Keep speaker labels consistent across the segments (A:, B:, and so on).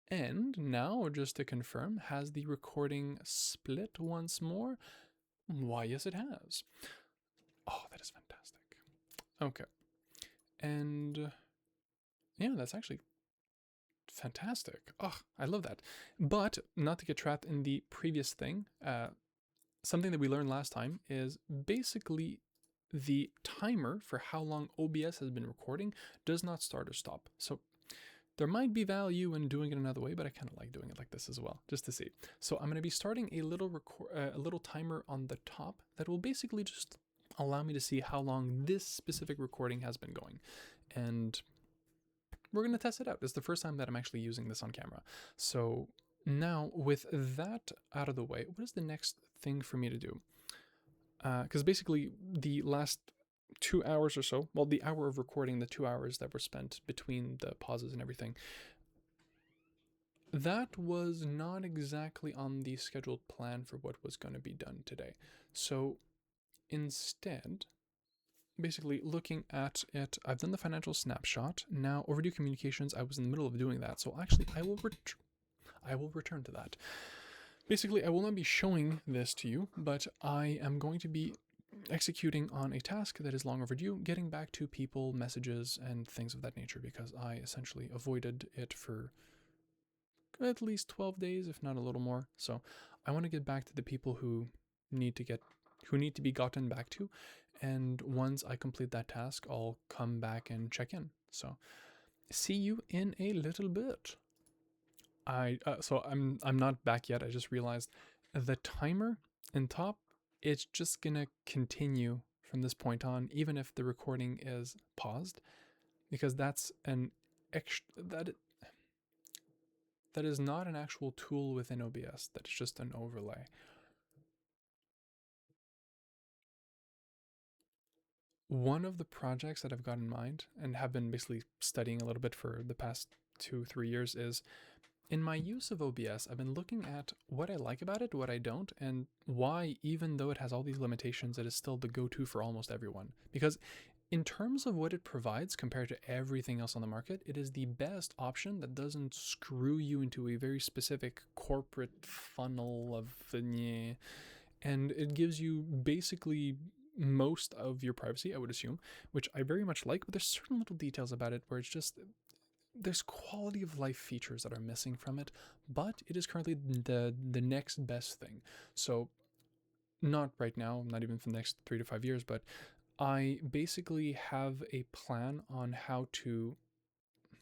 A: And now, just to confirm, has the recording split once more? Why, yes, it has. Oh, that is fantastic. Okay. And yeah, that's actually fantastic. Oh, I love that. But not to get trapped in the previous thing, something that we learned last time is basically the timer for how long OBS has been recording does not start or stop. So there might be value in doing it another way, but I kind of like doing it like this as well, just to see. So I'm going to be starting a little timer on the top that will basically just allow me to see how long this specific recording has been going. And we're going to test it out. It's the first time that I'm actually using this on camera. So now, with that out of the way, what is the next thing for me to do? Because basically, the last 2 hours or so, well, the hour of recording, the 2 hours that were spent between the pauses and everything, that was not exactly on the scheduled plan for what was going to be done today. So instead, basically looking at it, I've done the financial snapshot. Now, overdue communications, I was in the middle of doing that. So actually, I will return to that. Basically, I will not be showing this to you, but I am going to be executing on a task that is long overdue, getting back to people, messages, and things of that nature, because I essentially avoided it for at least 12 days, if not a little more. So I want to get back to the people who need to be gotten back to. And once I complete that task, I'll come back and check in. So see you in a little bit. I'm not back yet. I just realized the timer in top, it's just gonna continue from this point on, even if the recording is paused, because that's an extra that is not an actual tool within OBS. That's just an overlay. One of the projects that I've got in mind and have been basically studying a little bit for the past 2-3 years is in my use of OBS, I've been looking at what I like about it, what I don't, and why, even though it has all these limitations, it is still the go to for almost everyone. Because in terms of what it provides compared to everything else on the market, it is the best option that doesn't screw you into a very specific corporate funnel of and it gives you basically most of your privacy, I would assume, which I very much like, but there's certain little details about it where it's just there's quality of life features that are missing from it, but it is currently the next best thing. So not right now, not even for the next 3 to 5 years, but I basically have a plan on how to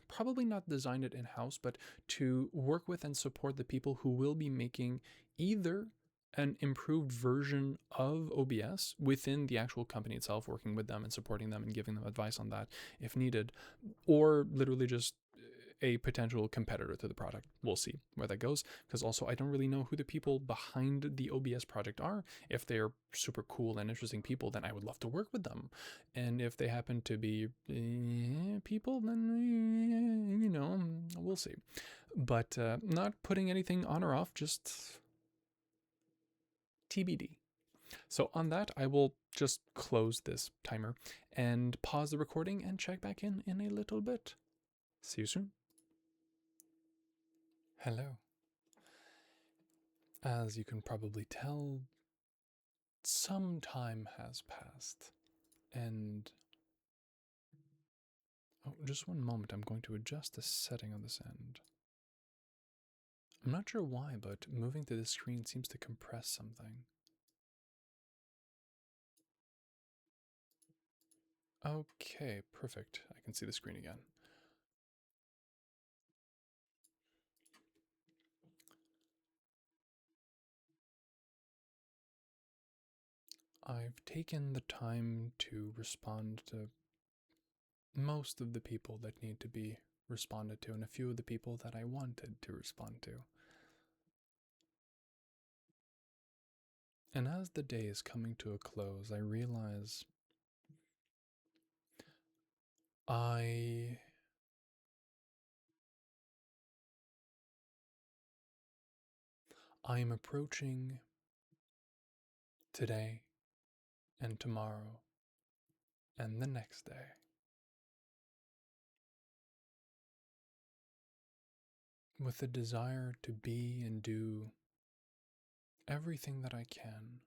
A: probably not design it in house, but to work with and support the people who will be making either an improved version of OBS within the actual company itself, working with them and supporting them and giving them advice on that if needed, or literally just a potential competitor to the product. We'll see where that goes, because also I don't really know who the people behind the OBS project are. If they're super cool and interesting people, then I would love to work with them. And if they happen to be people, then, we'll see. But not putting anything on or off, just TBD. So on that, I will just close this timer and pause the recording and check back in a little bit. See you soon. Hello. As you can probably tell, some time has passed, and just one moment, I'm going to adjust the setting on this end. I'm not sure why, but moving to the screen seems to compress something. Okay, perfect. I can see the screen again. I've taken the time to respond to most of the people that need to be responded to, and a few of the people that I wanted to respond to. And as the day is coming to a close, I realize I am approaching today and tomorrow and the next day. with the desire to be and do everything that I can.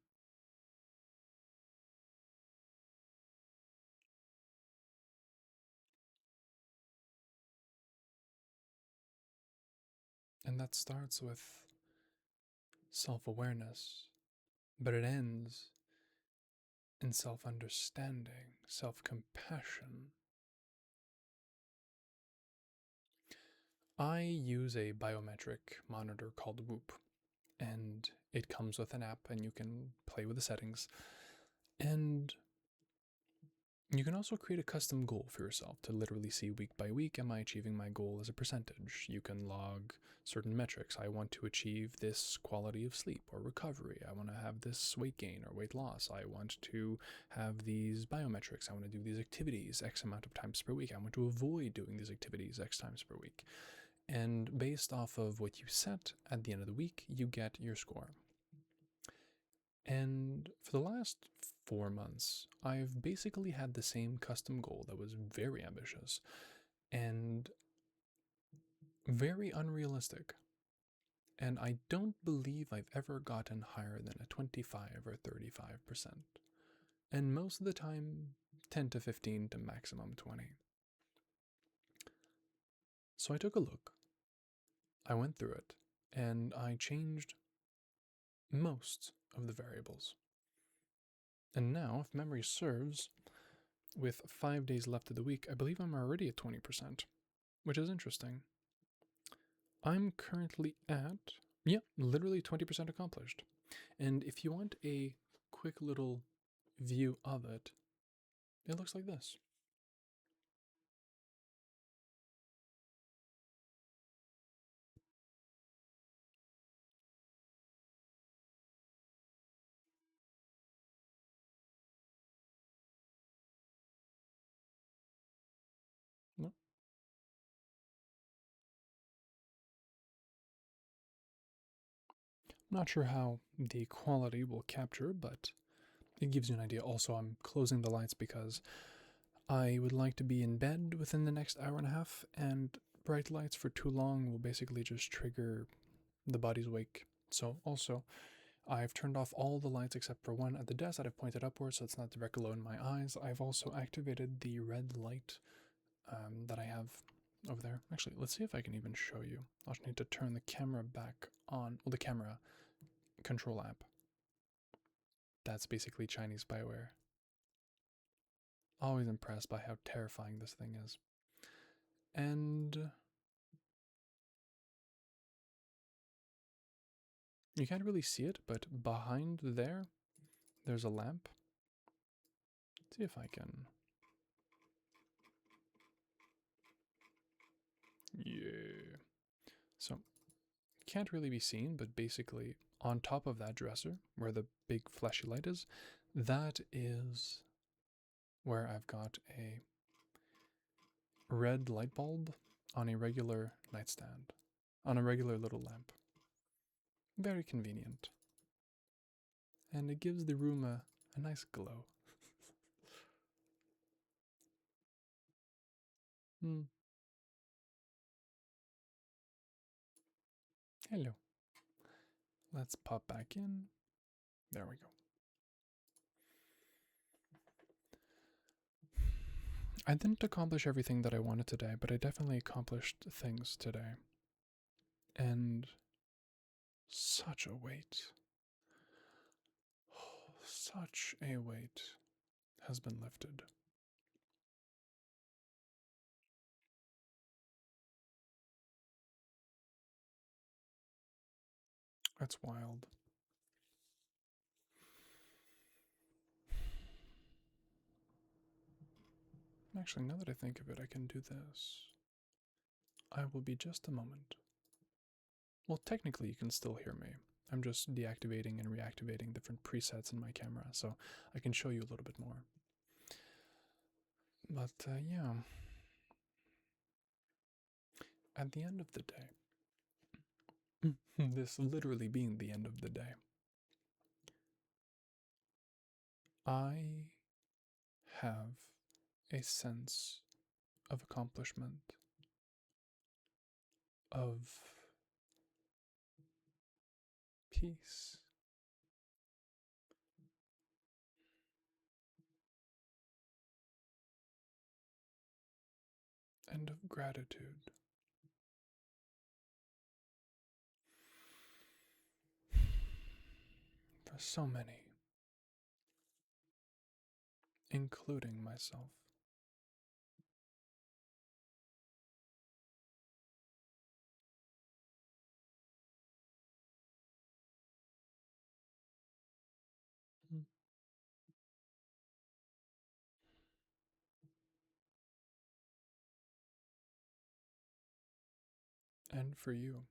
A: And that starts with self awareness, but it ends in self understanding, self compassion. I use a biometric monitor called Whoop, and it comes with an app, and you can play with the settings. And you can also create a custom goal for yourself to literally see week by week, am I achieving my goal as a percentage? You can log certain metrics. I want to achieve this quality of sleep or recovery. I want to have this weight gain or weight loss. I want to have these biometrics. I want to do these activities X amount of times per week. I want to avoid doing these activities X times per week. And based off of what you set at the end of the week, you get your score. And for the last 4 months, I've basically had the same custom goal that was very ambitious and very unrealistic. And I don't believe I've ever gotten higher than a 25 or 35%. And most of the time, 10 to 15 to maximum 20. So I took a look, I went through it, and I changed most of the variables. And now, if memory serves, with 5 days left of the week, I believe I'm already at 20%, which is interesting. I'm currently at, yeah, literally 20% accomplished. And if you want a quick little view of it, it looks like this. No, I'm not sure how the quality will capture, but it gives you an idea. Also, I'm closing the lights because I would like to be in bed within the next hour and a half, and bright lights for too long will basically just trigger the body's wake. So, also, I've turned off all the lights except for one at the desk that I've pointed upwards so it's not directly in my eyes. I've also activated the red light that I have over there. Actually, let's see if I can even show you. I'll just need to turn the camera back on. Well, the camera control app. That's basically Chinese spyware. Always impressed by how terrifying this thing is. And you can't really see it, but behind there, there's a lamp. Let's see if I can. Yeah. So, can't really be seen, but basically, on top of that dresser, where the big fleshy light is, that is where I've got a red light bulb on a regular nightstand, on a regular little lamp. Very convenient. And it gives the room a nice glow. Hmm. Hello. Let's pop back in. There we go. I didn't accomplish everything that I wanted today, but I definitely accomplished things today. And such a weight. Such a weight has been lifted. That's wild. Actually, now that I think of it, I can do this. I will be just a moment. Well, technically, you can still hear me. I'm just deactivating and reactivating different presets in my camera, so I can show you a little bit more. But yeah, at the end of the day, this literally being the end of the day, I have a sense of accomplishment, of peace, and of gratitude. For so many, including myself. And for you.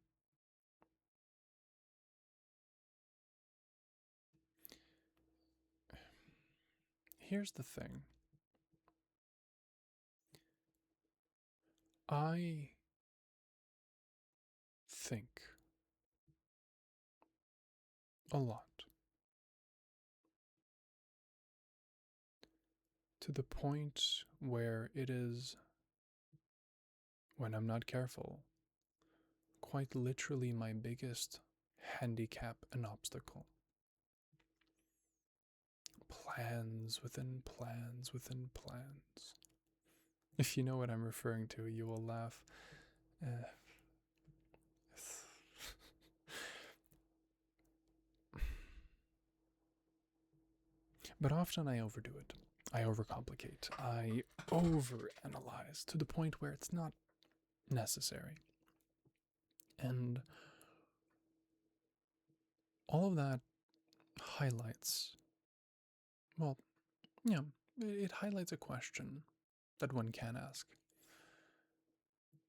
A: Here's the thing. I think a lot, to the point where it is, when I'm not careful, quite literally my biggest handicap and obstacle. Plans within plans within plans. If you know what I'm referring to, you will laugh. Uh, but often I overdo it. I overcomplicate. I overanalyze to the point where it's not necessary. And all of that highlights, well, yeah, it highlights a question that one can ask.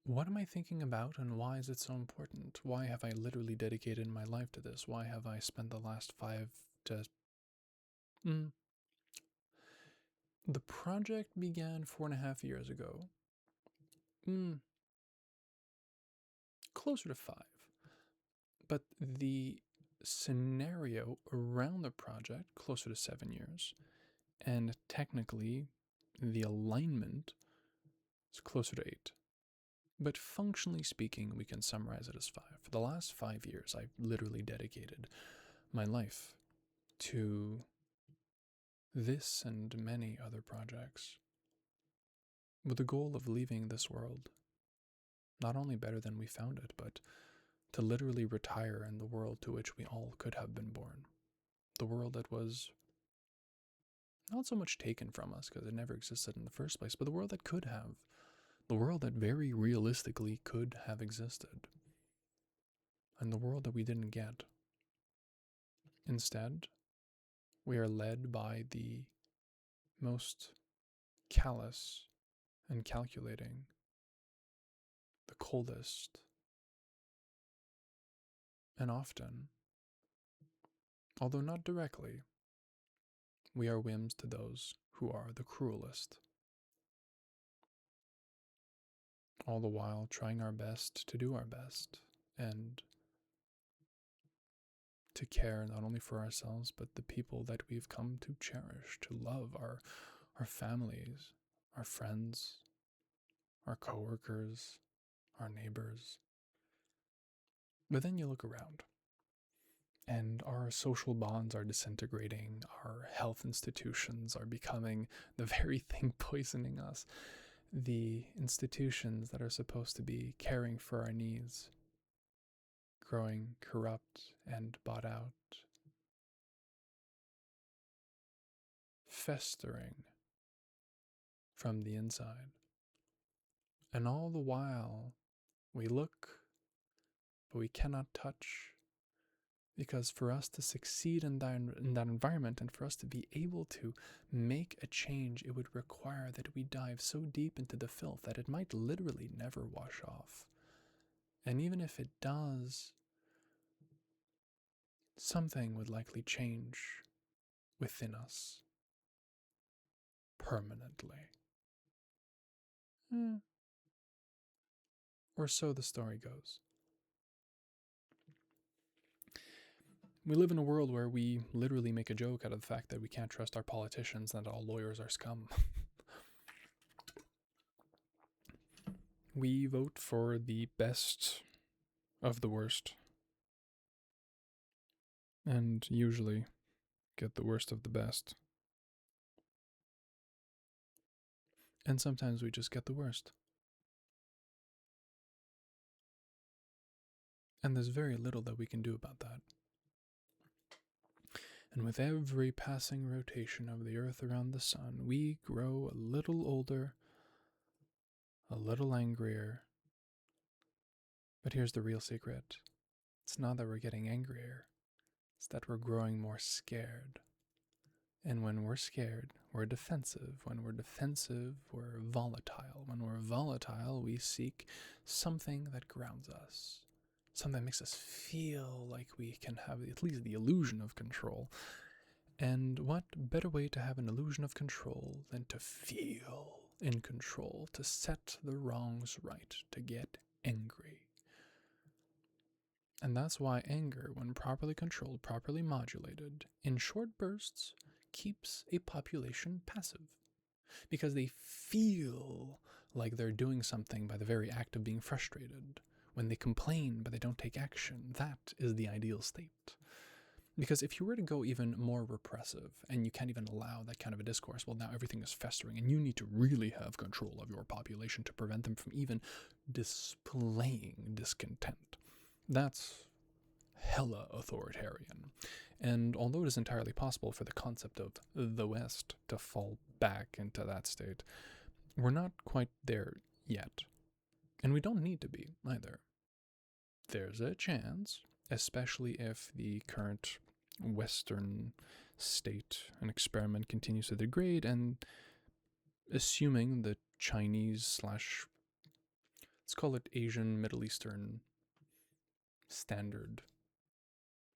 A: What am I thinking about, and why is it so important? Why have I literally dedicated my life to this? Why have I spent the last 5 to... The project began 4.5 years ago. Closer to 5. But the scenario around the project, closer to 7 years. And technically, the alignment is closer to 8. But functionally speaking, we can summarize it as 5. For the last 5 years, I've literally dedicated my life to this and many other projects, with the goal of leaving this world not only better than we found it, but to literally retire in the world to which we all could have been born. The world that was not so much taken from us, because it never existed in the first place, but the world that could have. The world that very realistically could have existed. And the world that we didn't get. Instead, we are led by the most callous and calculating, the coldest, and often, although not directly, we are whims to those who are the cruelest. All the while trying our best to do our best and to care not only for ourselves, but the people that we've come to cherish, to love, our families, our friends, our coworkers, our neighbors. But then you look around, and our social bonds are disintegrating, our health institutions are becoming the very thing poisoning us. The institutions that are supposed to be caring for our needs, growing corrupt and bought out, festering from the inside. And all the while, we look, but we cannot touch. Because for us to succeed in that environment, and for us to be able to make a change, it would require that we dive so deep into the filth that it might literally never wash off. And even if it does, something would likely change within us permanently. Or so the story goes. We live in a world where we literally make a joke out of the fact that we can't trust our politicians and that all lawyers are scum. We vote for the best of the worst. and usually get the worst of the best. And sometimes we just get the worst. And there's very little that we can do about that. And with every passing rotation of the Earth around the Sun, we grow a little older, a little angrier. But here's the real secret. It's not that we're getting angrier, it's that we're growing more scared. And when we're scared, we're defensive. When we're defensive, we're volatile. When we're volatile, we seek something that grounds us, something that makes us feel like we can have at least the illusion of control. And what better way to have an illusion of control than to feel in control, to set the wrongs right, to get angry. And that's why anger, when properly controlled, properly modulated, in short bursts, keeps a population passive. Because they feel like they're doing something by the very act of being frustrated. When they complain but they don't take action, that is the ideal state. Because if you were to go even more repressive and you can't even allow that kind of a discourse, well, now everything is festering and you need to really have control of your population to prevent them from even displaying discontent. That's hella authoritarian. And although it is entirely possible for the concept of the West to fall back into that state, we're not quite there yet. And we don't need to be either. There's a chance, especially if the current Western state and experiment continues to degrade, and assuming the Chinese / let's call it Asian, Middle Eastern standard,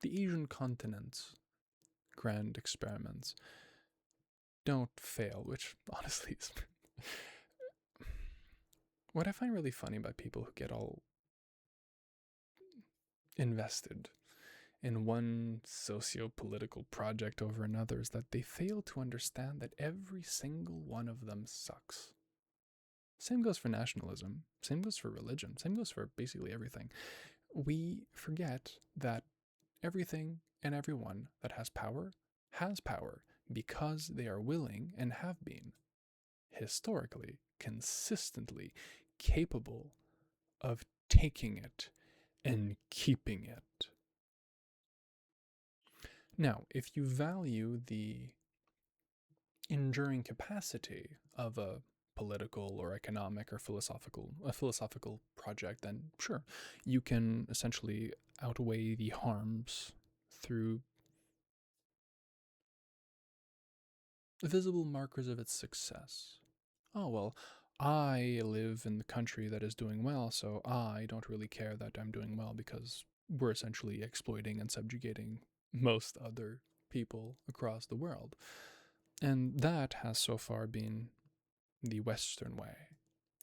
A: the Asian continent's grand experiments don't fail, which honestly is what I find really funny about people who get all invested in one socio-political project over another is that they fail to understand that every single one of them sucks. Same goes for nationalism, same goes for religion, same goes for basically everything. We forget that everything and everyone that has power because they are willing and have been historically, consistently capable of taking it and keeping it. Now, if you value the enduring capacity of a political or economic or philosophical project, then sure, you can essentially outweigh the harms through visible markers of its success. Oh, well, I live in the country that is doing well, so I don't really care that I'm doing well because we're essentially exploiting and subjugating most other people across the world. And that has so far been the Western way.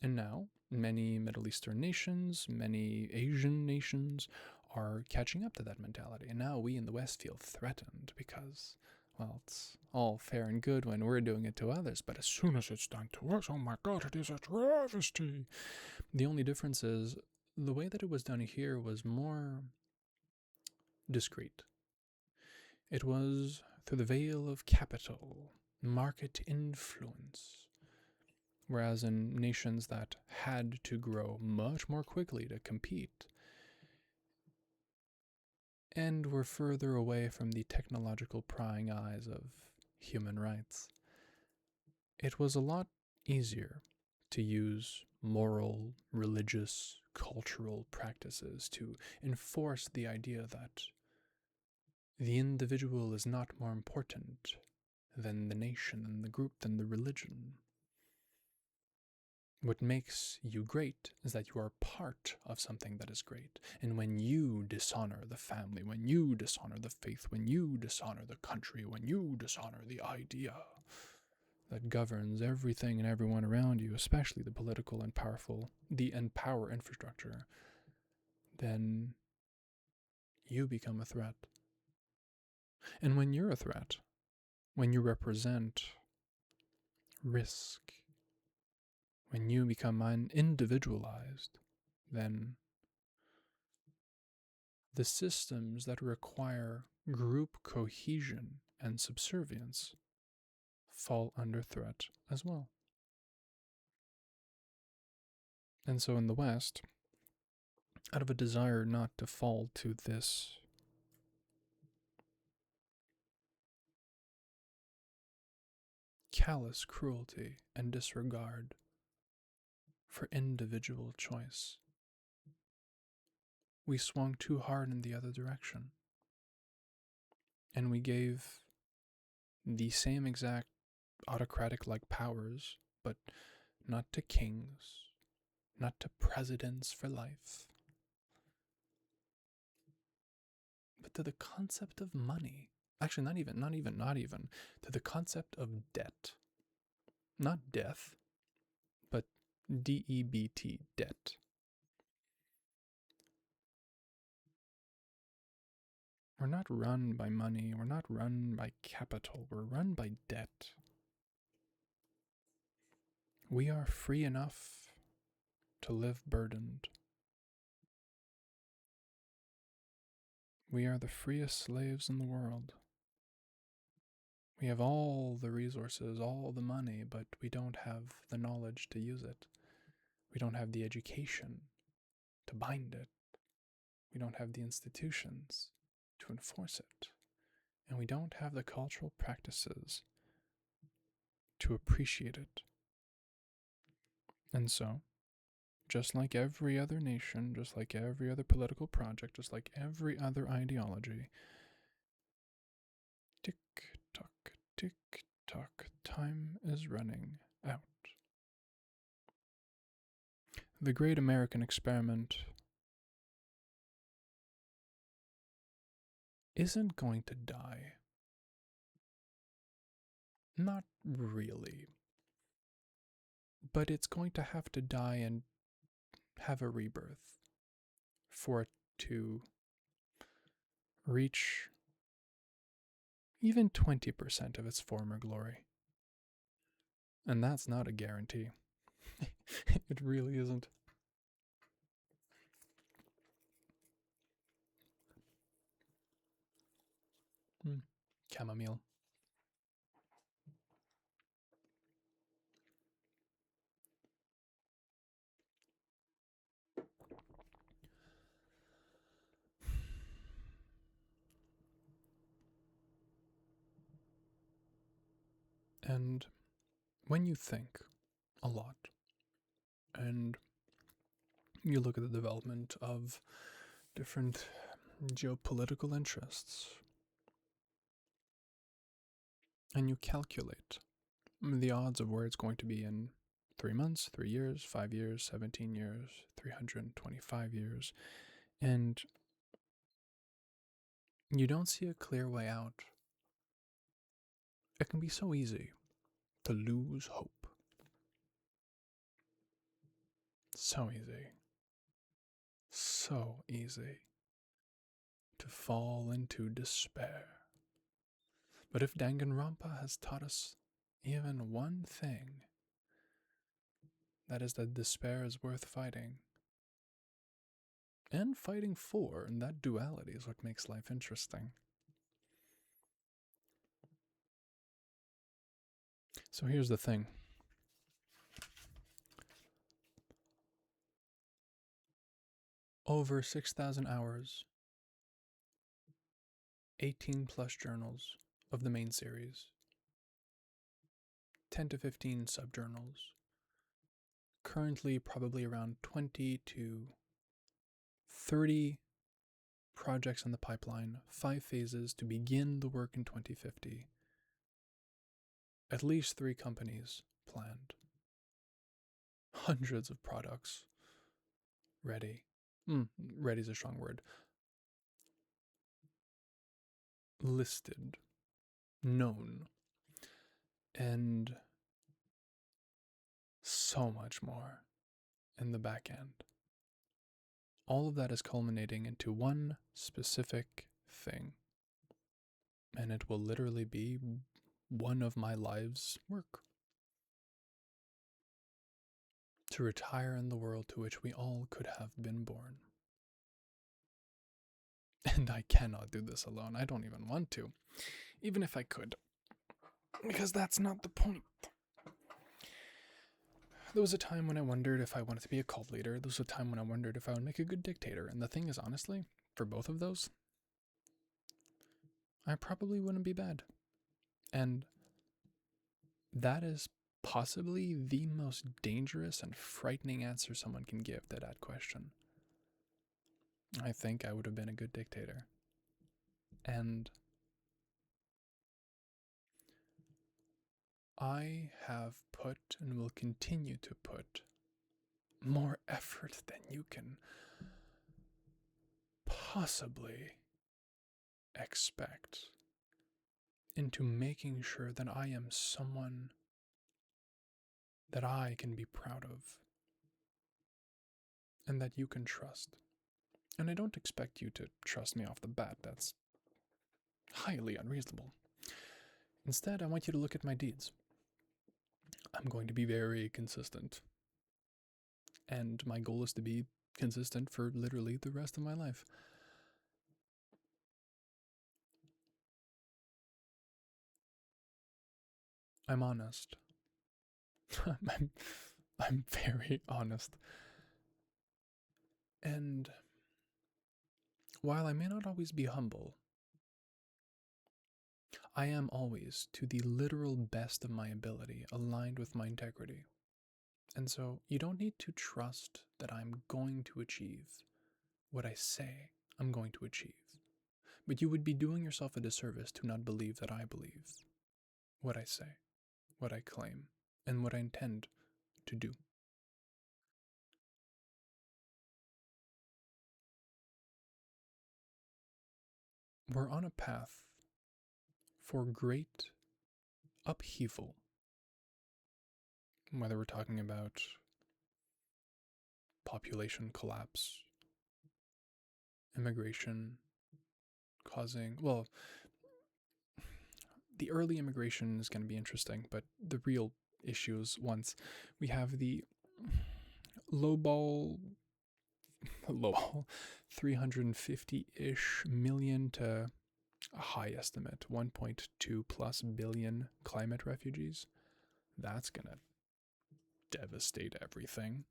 A: And now, many Middle Eastern nations, many Asian nations are catching up to that mentality. And now we in the West feel threatened because, well, it's all fair and good when we're doing it to others, but as soon as it's done to us, oh my God, it is a travesty. The only difference is the way that it was done here was more discreet. It was through the veil of capital, market influence. Whereas in nations that had to grow much more quickly to compete and were further away from the technological prying eyes of human rights, it was a lot easier to use moral, religious, cultural practices to enforce the idea that the individual is not more important than the nation, than the group, than the religion. What makes you great is that you are part of something that is great. And when you dishonor the family, when you dishonor the faith, when you dishonor the country, when you dishonor the idea that governs everything and everyone around you, especially the political and power infrastructure, then you become a threat. And when you're a threat, when you represent risk, when you become individualized, then the systems that require group cohesion and subservience fall under threat as well. And so in the West, out of a desire not to fall to this callous cruelty and disregard for individual choice, we swung too hard in the other direction. And we gave the same exact autocratic like powers, but not to kings, not to presidents for life, but to the concept of money. Actually, not even, to the concept of debt. Not death, but DEBT, debt. We're not run by money, we're not run by capital, we're run by debt. We are free enough to live burdened. We are the freest slaves in the world. We have all the resources, all the money, but we don't have the knowledge to use it. We don't have the education to bind it. We don't have the institutions to enforce it. And we don't have the cultural practices to appreciate it. And so, just like every other nation, just like every other political project, just like every other ideology, tick tock, time is running out. The great American experiment isn't going to die. Not really. But it's going to have to die and have a rebirth for it to reach even 20% of its former glory. And that's not a guarantee. It really isn't. Chamomile. And when you think a lot, and you look at the development of different geopolitical interests, and you calculate the odds of where it's going to be in 3 months, 3 years, 5 years, 17 years, 325 years, and you don't see a clear way out, it can be so easy to lose hope. So easy. So easy to fall into despair. But if Danganronpa has taught us even one thing, that is that despair is worth fighting. And fighting for, and that duality is what makes life interesting. So here's the thing. Over 6,000 hours, 18 plus journals of the main series, 10 to 15 subjournals, currently probably around 20 to 30 projects in the pipeline, 5 phases to begin the work in 2050. At least 3 companies planned. Hundreds of products ready. Ready is a strong word. Listed. Known. And so much more in the back end. All of that is culminating into one specific thing. And it will literally be one of my life's work. To retire in the world to which we all could have been born. And I cannot do this alone. I don't even want to, even if I could, because that's not the point. There was a time when I wondered if I wanted to be a cult leader. There was a time when I wondered if I would make a good dictator. And the thing is, honestly, for both of those, I probably wouldn't be bad. And that is possibly the most dangerous and frightening answer someone can give to that question. I think I would have been a good dictator. And I have put and will continue to put more effort than you can possibly expect into making sure that I am someone that I can be proud of and that you can trust. And I don't expect you to trust me off the bat. That's highly unreasonable. Instead, I want you to look at my deeds. I'm going to be very consistent. And my goal is to be consistent for literally the rest of my life. I'm honest. I'm very honest. And while I may not always be humble, I am always, to the literal best of my ability, aligned with my integrity. And so you don't need to trust that I'm going to achieve what I say I'm going to achieve. But you would be doing yourself a disservice to not believe that I believe what I say, what I claim, and what I intend to do. We're on a path for great upheaval, whether we're talking about population collapse, immigration causing, well, the early immigration is going to be interesting, but the real issues once we have the lowball 350-ish million to a high estimate 1.2 plus billion climate refugees. That's gonna devastate everything.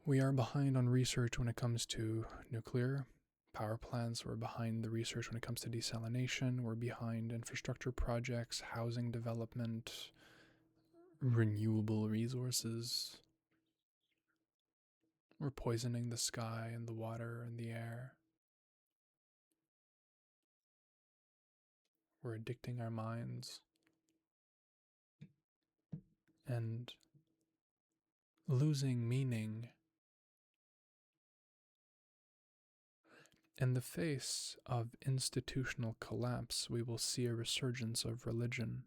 A: We are behind on research when it comes to nuclear power plants. We're behind the research when it comes to desalination. We're behind infrastructure projects, housing development, renewable resources. We're poisoning the sky and the water and the air. We're addicting our minds and losing meaning. In the face of institutional collapse, we will see a resurgence of religion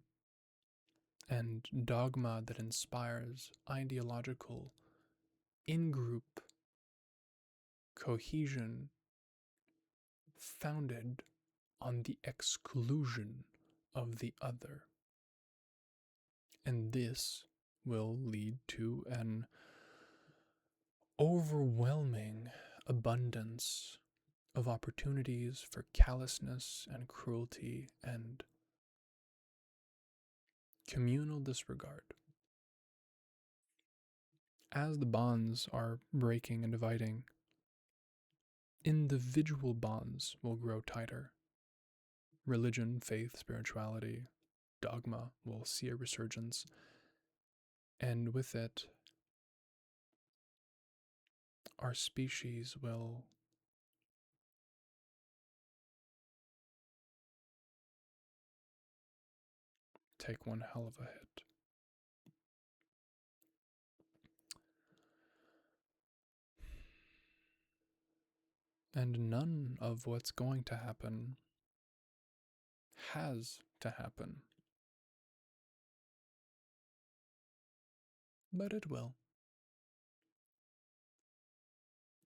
A: and dogma that inspires ideological in-group cohesion founded on the exclusion of the other. And this will lead to an overwhelming abundance of opportunities for callousness and cruelty and communal disregard. As the bonds are breaking and dividing, individual bonds will grow tighter. Religion, faith, spirituality, dogma will see a resurgence, and with it, our species will take one hell of a hit. And none of what's going to happen has to happen. But it will.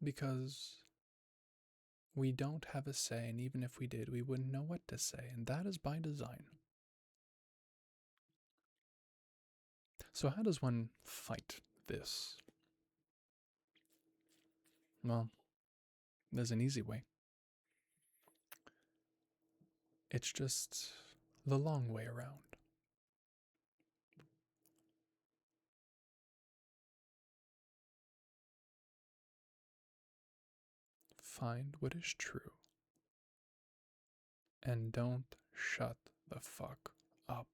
A: Because we don't have a say, and even if we did, we wouldn't know what to say, and that is by design. So how does one fight this? Well, there's an easy way. It's just the long way around. Find what is true and don't shut the fuck up.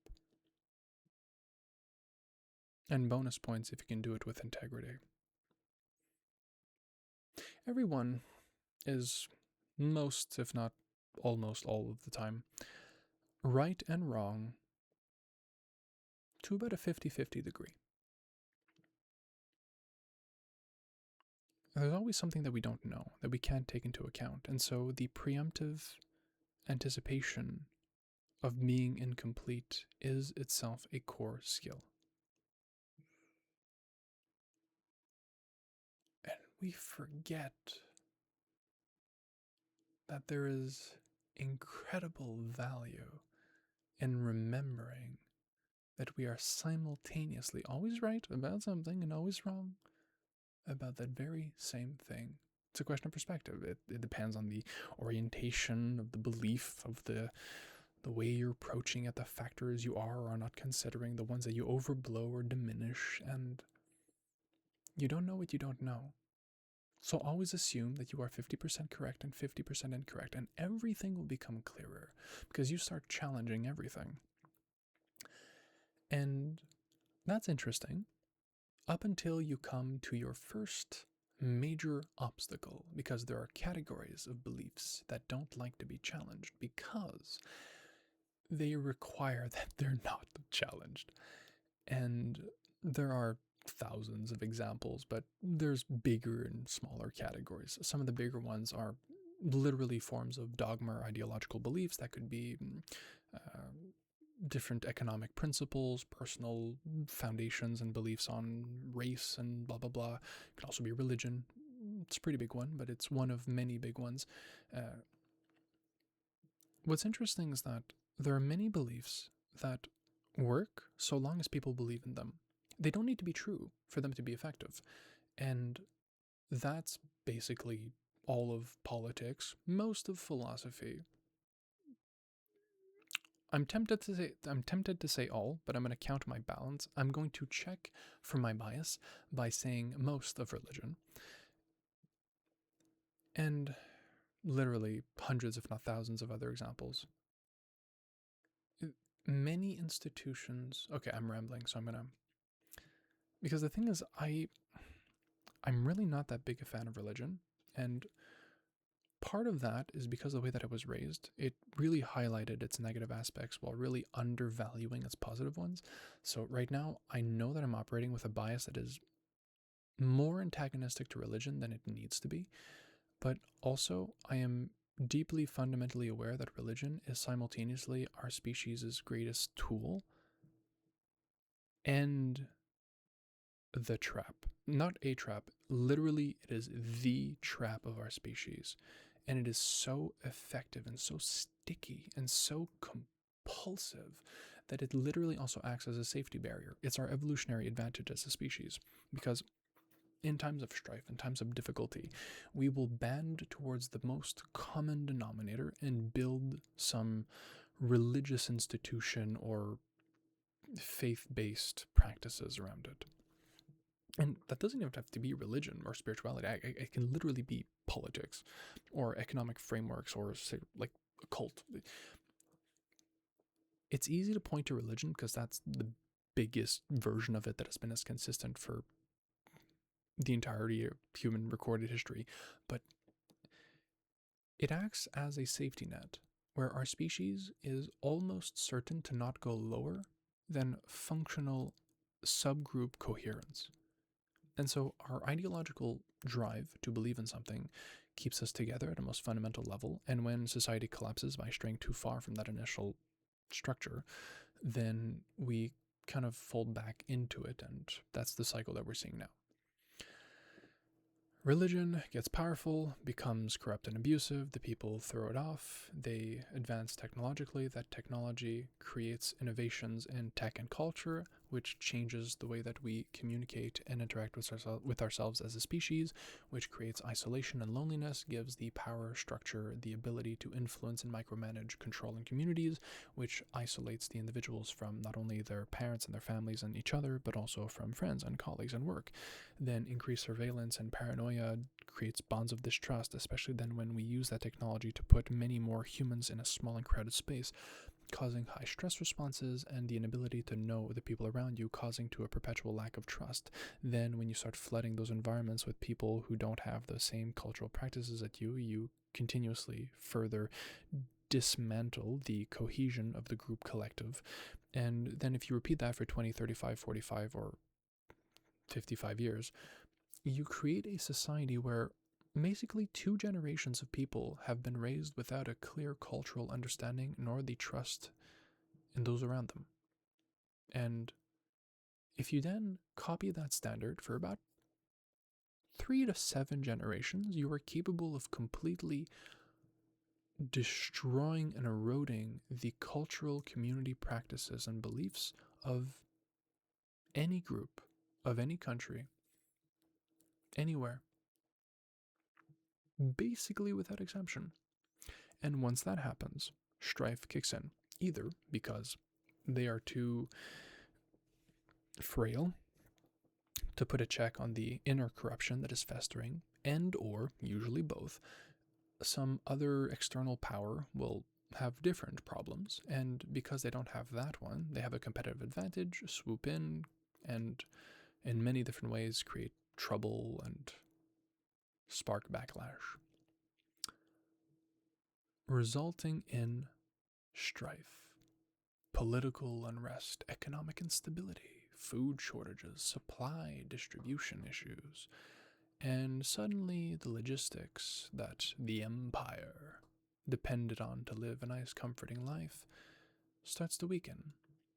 A: And bonus points if you can do it with integrity. Everyone is, most, if not almost all of the time, right and wrong to about a 50-50 degree. There's always something that we don't know, that we can't take into account, and so the preemptive anticipation of being incomplete is itself a core skill. And we forget that there is incredible value in remembering that we are simultaneously always right about something and always wrong about that very same thing. It's a question of perspective. It depends on the orientation of the belief, of the way you're approaching it, the factors you are or are not considering, the ones that you overblow or diminish, and you don't know what you don't know. So always assume that you are 50% correct and 50% incorrect, and everything will become clearer because you start challenging everything. And that's interesting up until you come to your first major obstacle, because there are categories of beliefs that don't like to be challenged because they require that they're not challenged. And there are thousands of examples, but there's bigger and smaller categories. Some of the bigger ones are literally forms of dogma or ideological beliefs that could be different economic principles, personal foundations and beliefs on race and blah, blah, blah. It could also be religion. It's a pretty big one, but it's one of many big ones. What's interesting is that there are many beliefs that work so long as people believe in them. They don't need to be true for them to be effective. And that's basically all of politics, most of philosophy. I'm tempted to say all, but I'm going to count my balance. I'm going to check for my bias by saying most of religion. And literally hundreds, if not thousands, of other examples. Many institutions. Okay, I'm rambling, so I'm going to. Because the thing is, I'm really not that big a fan of religion, and part of that is because of the way that I was raised. It really highlighted its negative aspects while really undervaluing its positive ones. So right now, I know that I'm operating with a bias that is more antagonistic to religion than it needs to be, but also I am deeply fundamentally aware that religion is simultaneously our species' greatest tool and the trap. Not a trap, literally, it is the trap of our species. And it is so effective and so sticky and so compulsive that it literally also acts as a safety barrier. It's our evolutionary advantage as a species, because in times of strife, in times of difficulty, we will band towards the most common denominator and build some religious institution or faith-based practices around it. And that doesn't even have to be religion or spirituality. It can literally be politics or economic frameworks or, say, like a cult. It's easy to point to religion because that's the biggest version of it that has been as consistent for the entirety of human recorded history. But it acts as a safety net where our species is almost certain to not go lower than functional subgroup coherence. And so our ideological drive to believe in something keeps us together at a most fundamental level. And when society collapses by straying too far from that initial structure, then we kind of fold back into it. And that's the cycle that we're seeing now. Religion gets powerful, becomes corrupt and abusive, the people throw it off, they advance technologically, that technology creates innovations in tech and culture, which changes the way that we communicate and interact with ourselves as a species, which creates isolation and loneliness, gives the power structure the ability to influence and micromanage controlling communities, which isolates the individuals from not only their parents and their families and each other, but also from friends and colleagues and work. Then increased surveillance and paranoia creates bonds of distrust, especially then when we use that technology to put many more humans in a small and crowded space, causing high stress responses and the inability to know the people around you, causing to a perpetual lack of trust. Then when you start flooding those environments with people who don't have the same cultural practices as you continuously further dismantle the cohesion of the group collective. And then if you repeat that for 20, 35, 45, or 55 years, you create a society where basically 2 generations of people have been raised without a clear cultural understanding nor the trust in those around them. And if you then copy that standard for about 3 to 7 generations, you are capable of completely destroying and eroding the cultural community practices and beliefs of any group, of any country, anywhere, basically without exception. And once that happens, strife kicks in, either because they are too frail to put a check on the inner corruption that is festering, and or, usually both, some other external power will have different problems, and because they don't have that one, they have a competitive advantage, swoop in, and in many different ways create trouble and spark backlash, resulting in strife, political unrest, economic instability, food shortages, supply distribution issues, and suddenly the logistics that the empire depended on to live a nice, comforting life starts to weaken.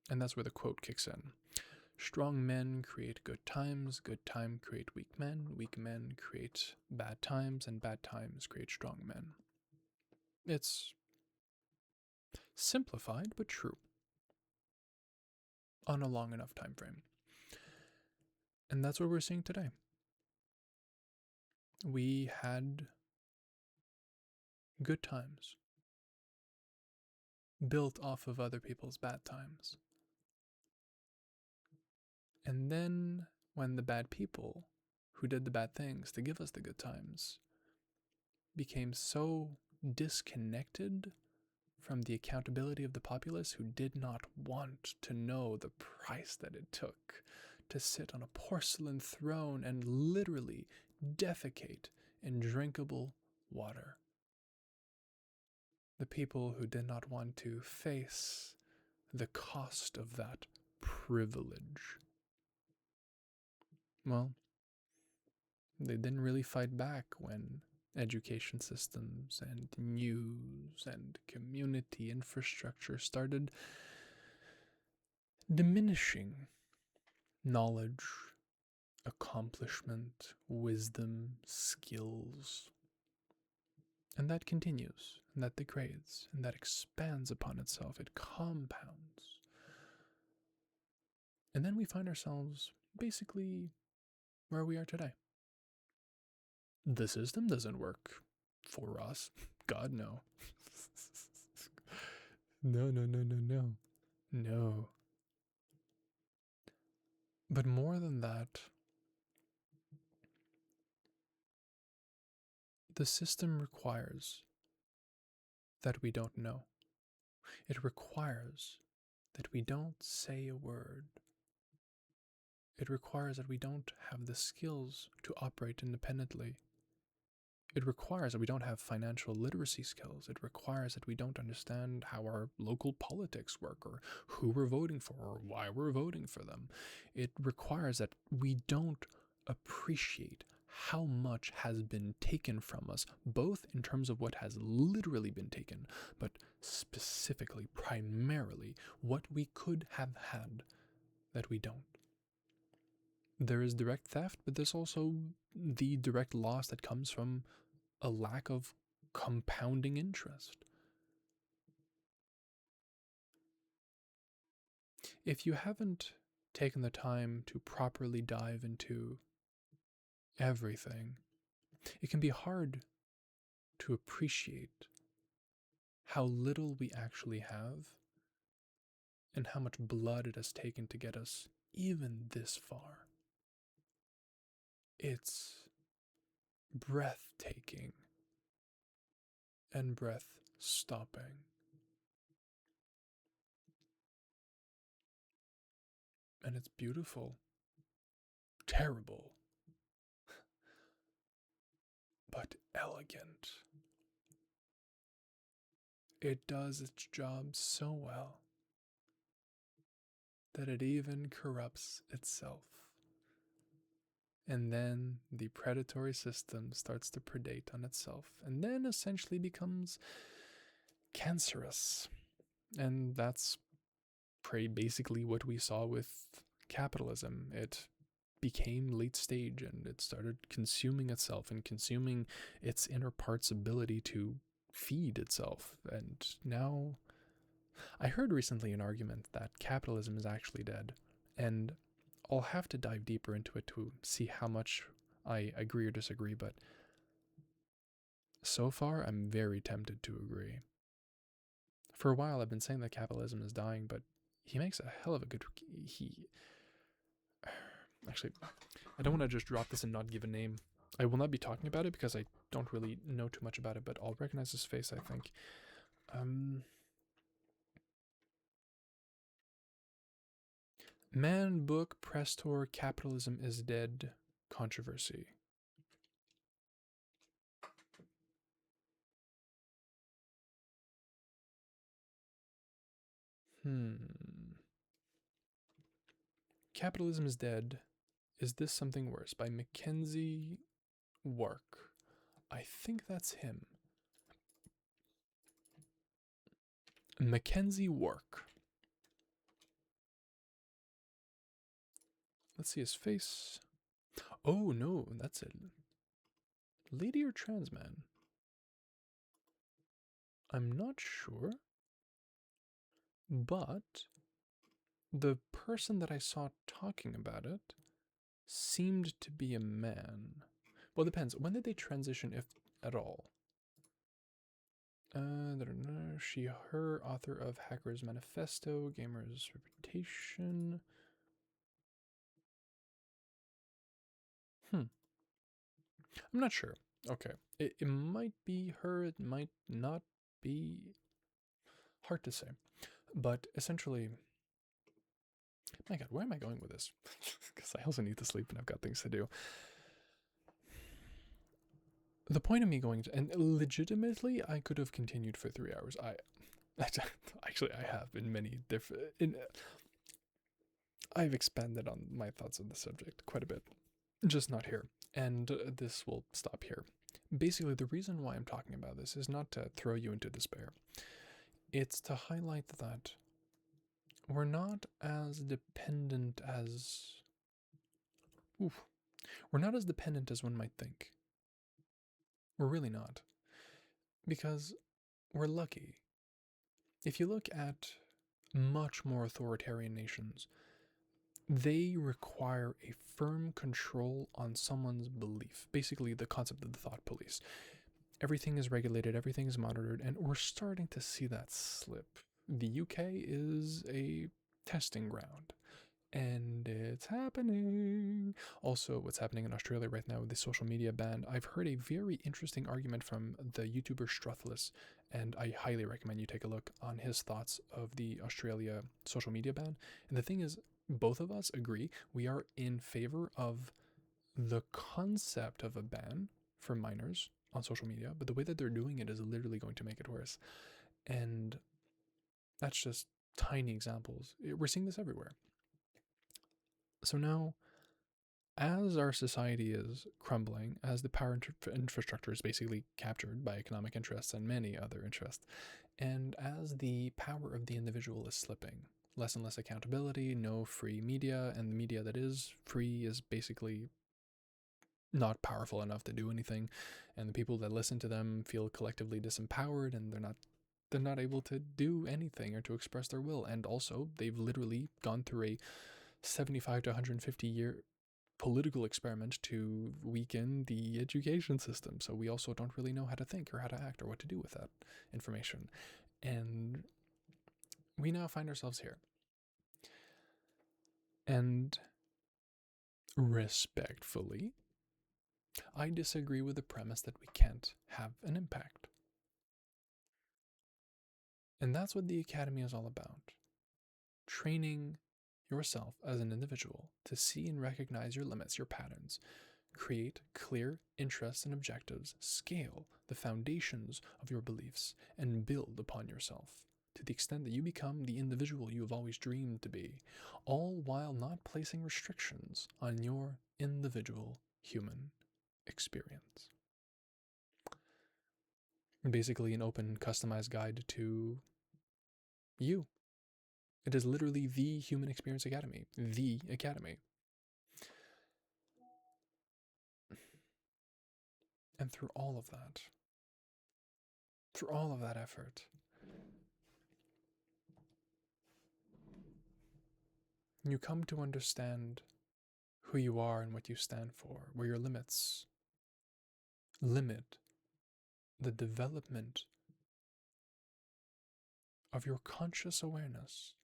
A: And that's where the quote kicks in. Strong men create good times create weak men create bad times, and bad times create strong men. It's simplified, but true, on a long enough time frame. And that's what we're seeing today. We had good times built off of other people's bad times. And then when the bad people who did the bad things to give us the good times became so disconnected from the accountability of the populace, who did not want to know the price that it took to sit on a porcelain throne and literally defecate in drinkable water. The people who did not want to face the cost of that privilege. Well, they didn't really fight back when education systems and news and community infrastructure started diminishing knowledge, accomplishment, wisdom, skills. And that continues, and that degrades, and that expands upon itself. It compounds. And then we find ourselves basically where we are today. The system doesn't work for us. God, no. No. No. But more than that, the system requires that we don't know. It requires that we don't say a word. It requires that we don't have the skills to operate independently. It requires that we don't have financial literacy skills. It requires that we don't understand how our local politics work, or who we're voting for, or why we're voting for them. It requires that we don't appreciate how much has been taken from us, both in terms of what has literally been taken, but specifically, primarily, what we could have had that we don't. There is direct theft, but there's also the direct loss that comes from a lack of compounding interest. If you haven't taken the time to properly dive into everything, it can be hard to appreciate how little we actually have and how much blood it has taken to get us even this far. It's breathtaking and breath stopping. And it's beautiful, terrible, but elegant. It does its job so well that it even corrupts itself. And then the predatory system starts to predate on itself, and then essentially becomes cancerous. And that's basically what we saw with capitalism. It became late stage and it started consuming itself and consuming its inner parts' ability to feed itself. And now, I heard recently an argument that capitalism is actually dead, and I'll have to dive deeper into it to see how much I agree or disagree, but so far I'm very tempted to agree. For a while I've been saying that capitalism is dying, but he makes a hell of a good... Actually, I don't want to just drop this and not give a name. I will not be talking about it because I don't really know too much about it, but I'll recognize his face, I think. Man Book Press Tour Capitalism is Dead Controversy. Capitalism is Dead. Is This Something Worse? By Mackenzie Work. I think that's him. Mackenzie Work. Let's see his face. Oh no, that's it. Lady or trans man? I'm not sure. But the person that I saw talking about it seemed to be a man. Well, it depends. When did they transition, if at all? Her author of Hacker's Manifesto, Gamer's Reputation. I'm not sure. Okay. It might be her, it might not be. Hard to say. But essentially, my God, where am I going with this? Because I also need to sleep and I've got things to do. The point of me going to, and legitimately, I could have continued for 3 hours. Actually, I have in many different, I've expanded on my thoughts on the subject quite a bit, just not here. And this will stop here. Basically, the reason why I'm talking about this is not to throw you into despair. It's to highlight that we're not as dependent as... We're not as dependent as one might think. We're really not. Because we're lucky. If you look at much more authoritarian nations, they require a firm control on someone's belief. Basically, the concept of the thought police. Everything is regulated, everything is monitored, and we're starting to see that slip. The UK is a testing ground, and it's happening. Also, what's happening in Australia right now with the social media ban, I've heard a very interesting argument from the YouTuber Struthless, and I highly recommend you take a look on his thoughts of the Australia social media ban. And the thing is, both of us agree we are in favor of the concept of a ban for minors on social media, but the way that they're doing it is literally going to make it worse. And that's just tiny examples. We're seeing this everywhere. So now, as our society is crumbling, as the power infrastructure is basically captured by economic interests and many other interests, and as the power of the individual is slipping, less and less accountability, no free media, and the media that is free is basically not powerful enough to do anything, and the people that listen to them feel collectively disempowered, and they're not able to do anything or to express their will. And also, they've literally gone through a 75 to 150-year political experiment to weaken the education system. So we also don't really know how to think or how to act or what to do with that information. And we now find ourselves here. And respectfully, I disagree with the premise that we can't have an impact. And that's what the Academy is all about. Training yourself as an individual to see and recognize your limits, your patterns, create clear interests and objectives, scale the foundations of your beliefs, and build upon yourself to the extent that you become the individual you have always dreamed to be, all while not placing restrictions on your individual human experience. Basically, an open, customized guide to you. It is literally the Human Experience Academy. The Academy. And through all of that effort, you come to understand who you are and what you stand for, where your limits limit the development of your conscious awareness.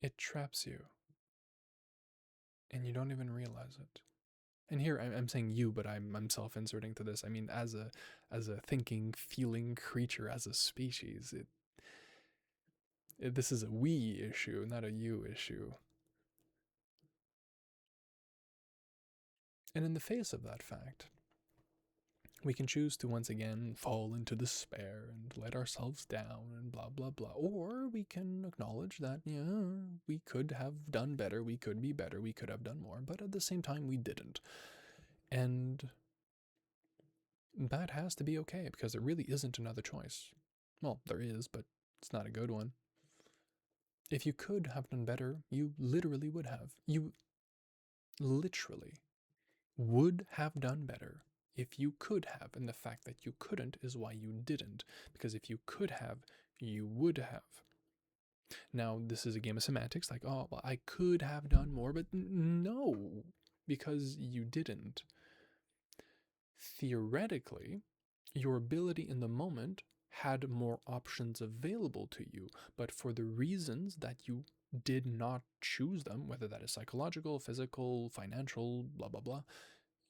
A: It traps you, and you don't even realize it. And here I'm saying you, but I'm self-inserting to this. I mean, as a thinking, feeling creature, as a species, this is a we issue, not a you issue. And in the face of that fact, we can choose to once again fall into despair and let ourselves down and blah, blah, blah. Or we can acknowledge that, yeah, we could have done better, we could be better, we could have done more, but at the same time, we didn't. And that has to be okay because there really isn't another choice. Well, there is, but it's not a good one. If you could have done better, you literally would have. You literally would have done better if you could have, and the fact that you couldn't is why you didn't, because if you could have, you would have. Now, this is a game of semantics, like, oh, well, I could have done more, but no, because you didn't. Theoretically, your ability in the moment had more options available to you, but for the reasons that you did not choose them, whether that is psychological, physical, financial, blah, blah, blah,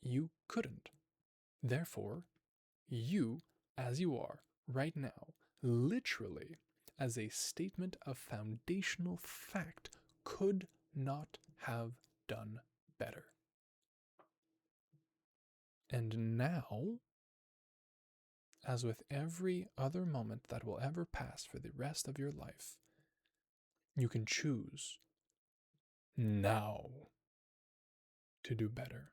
A: you couldn't. Therefore, you, as you are right now, literally, as a statement of foundational fact, could not have done better. And now, as with every other moment that will ever pass for the rest of your life, you can choose now to do better,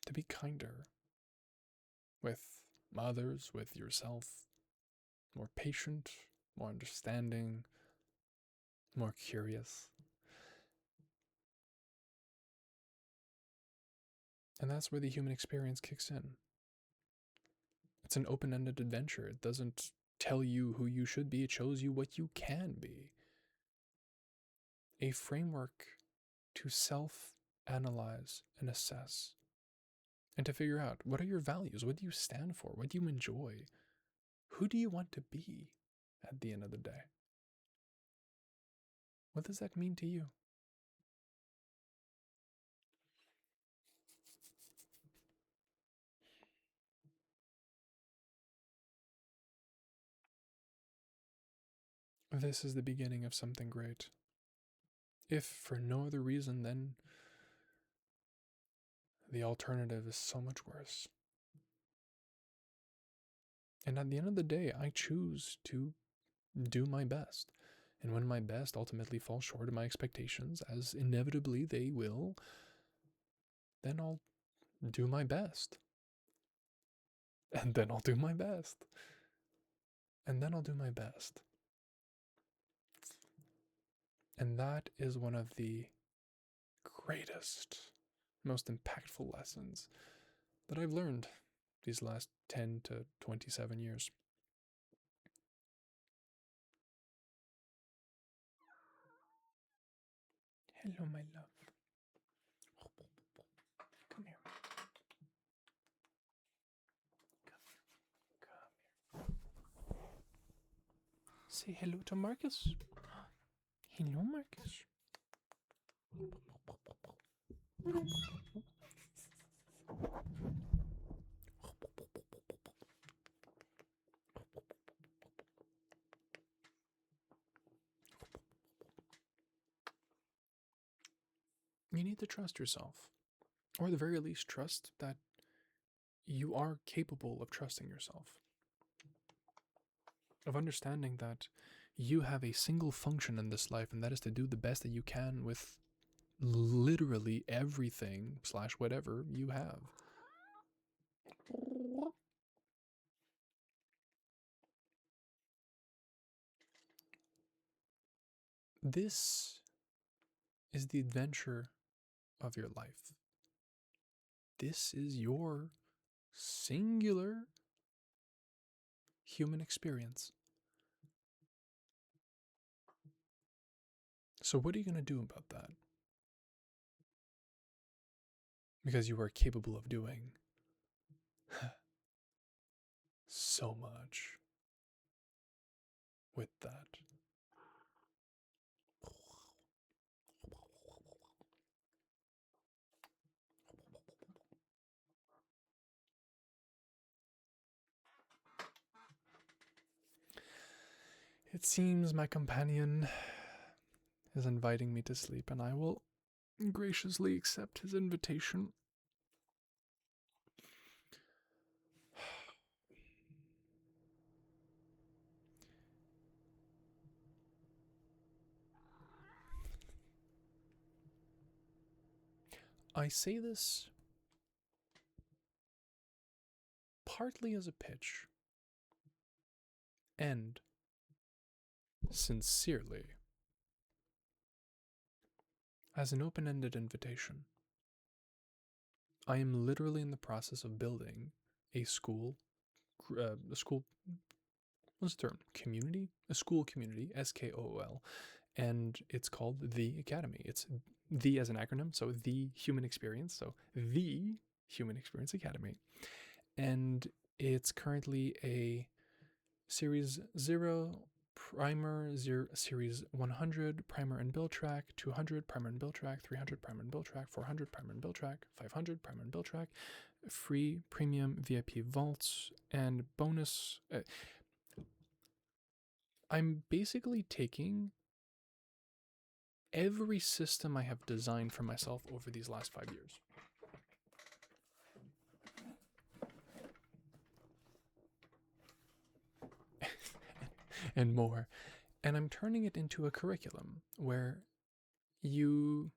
A: to be kinder with others, with yourself, more patient, more understanding, more curious. And that's where the human experience kicks in. It's an open-ended adventure. It doesn't tell you who you should be, it shows you what you can be. A framework to self-analyze and assess, and to figure out, what are your values? What do you stand for? What do you enjoy? Who do you want to be at the end of the day? What does that mean to you? This is the beginning of something great. If for no other reason than the alternative is so much worse. And at the end of the day, I choose to do my best. And when my best ultimately falls short of my expectations, as inevitably they will, then I'll do my best. And then I'll do my best. And then I'll do my best. And that is one of the greatest, most impactful lessons that I've learned these last 10 to 27 years. Hello, my love. Come here. Come here. Say hello to Marcus. Hello, Marcus. You need to trust yourself, or at the very least, trust that you are capable of trusting yourself, of understanding that you have a single function in this life, and that is to do the best that you can with literally everything / whatever you have. This is the adventure of your life. This is your singular human experience. So what are you going to do about that? Because you are capable of doing so much with that. It seems my companion is inviting me to sleep, and I will graciously accept his invitation. I say this partly as a pitch and sincerely as an open-ended invitation. I am literally in the process of building a school, what's the term? Community? A school community, SKOOL, and it's called The Academy. It's the as an acronym, so The Human Experience, so The Human Experience Academy. And it's currently a Series 0, Primer, 0, Series 100, Primer and Build Track, 200, Primer and Build Track, 300, Primer and Build Track, 400, Primer and Build Track, 500, Primer and Build Track, free, premium, VIP vaults, and bonus. I'm basically taking every system I have designed for myself over these last 5 years. And more. And I'm turning it into a curriculum where you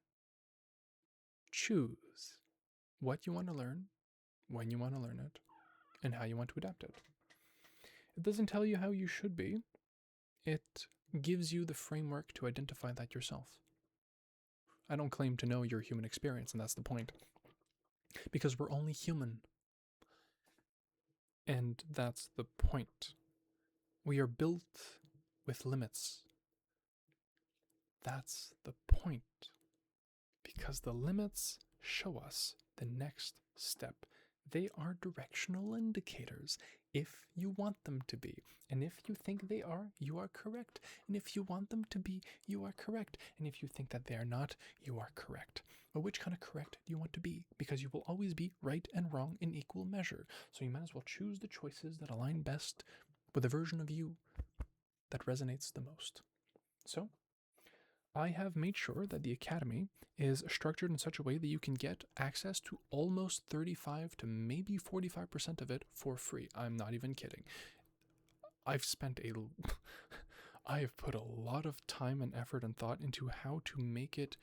A: choose what you want to learn, when you want to learn it, and how you want to adapt it. It doesn't tell you how you should be. It gives you the framework to identify that yourself. I don't claim to know your human experience, and that's the point. Because we're only human. And that's the point. We are built with limits. That's the point. Because the limits show us the next step. They are directional indicators if you want them to be. And if you think they are, you are correct. And if you want them to be, you are correct. And if you think that they are not, you are correct. But which kind of correct do you want to be? Because you will always be right and wrong in equal measure. So you might as well choose the choices that align best with the version of you that resonates the most. So, I have made sure that the Academy is structured in such a way that you can get access to almost 35 to maybe 45% of it for free. I'm not even kidding. I have put a lot of time and effort and thought into how to make it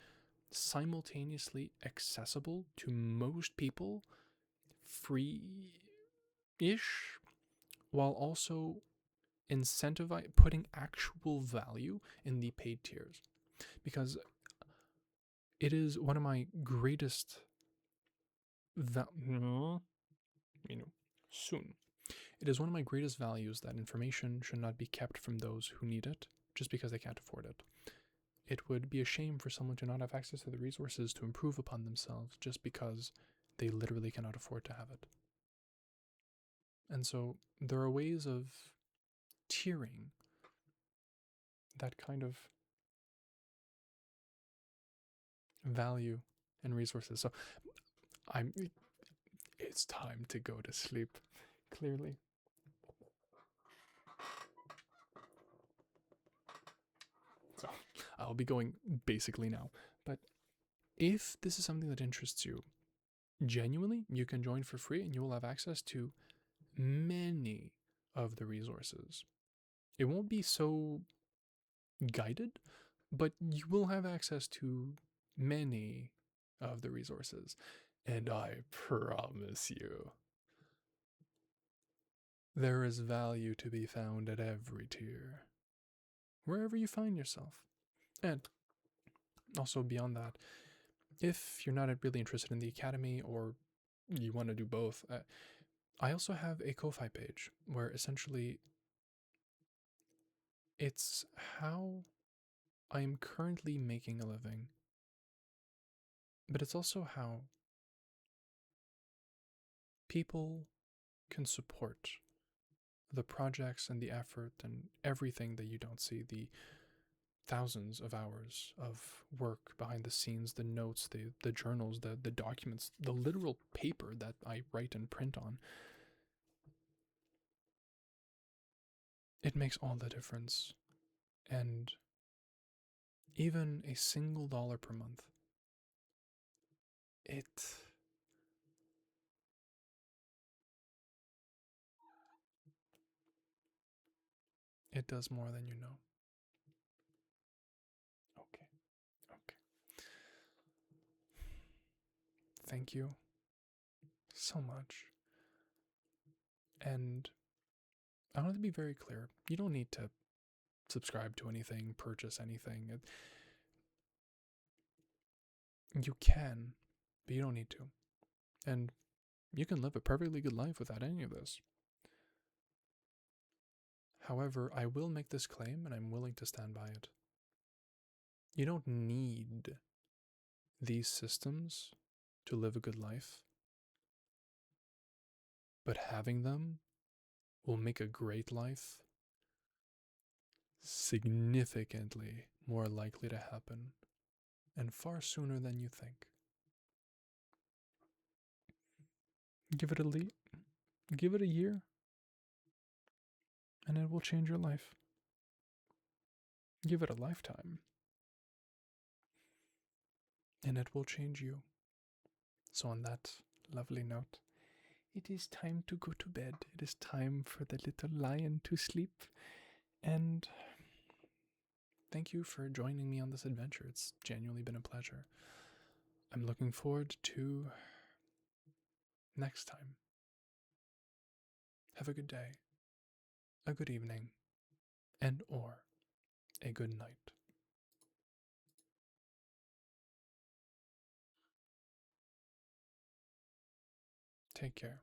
A: simultaneously accessible to most people, free-ish, while also putting actual value in the paid tiers. Because it is one of my greatest soon. It is one of my greatest values that information should not be kept from those who need it just because they can't afford it. it would be a shame for someone to not have access to the resources to improve upon themselves just because they literally cannot afford to have it. And so there are ways of tiering that kind of value and resources. So it's time to go to sleep, clearly. So I'll be going basically now. But if this is something that interests you, genuinely, you can join for free and you will have access to many of the resources. It won't be so guided, but you will have access to many of the resources. And I promise you, there is value to be found at every tier, wherever you find yourself. And also beyond that, if you're not really interested in the academy or you want to do both, I also have a Ko-Fi page where essentially it's how I am currently making a living, but it's also how people can support the projects and the effort and everything that you don't see, the thousands of hours of work behind the scenes, the notes, the journals, the documents, the literal paper that I write and print on. It makes all the difference. And even a single dollar per month, it does more than you know. Okay. Okay. Thank you so much. And I want to be very clear. You don't need to subscribe to anything, purchase anything. You can, but you don't need to. And you can live a perfectly good life without any of this. However, I will make this claim and I'm willing to stand by it. You don't need these systems to live a good life, but having them will make a great life significantly more likely to happen and far sooner than you think. Give it a year and it will change your life. Give it a lifetime and it will change you. So on that lovely note, it is time to go to bed. It is time for the little lion to sleep. And thank you for joining me on this adventure. It's genuinely been a pleasure. I'm looking forward to next time. Have a good day, a good evening, and or a good night. Take care.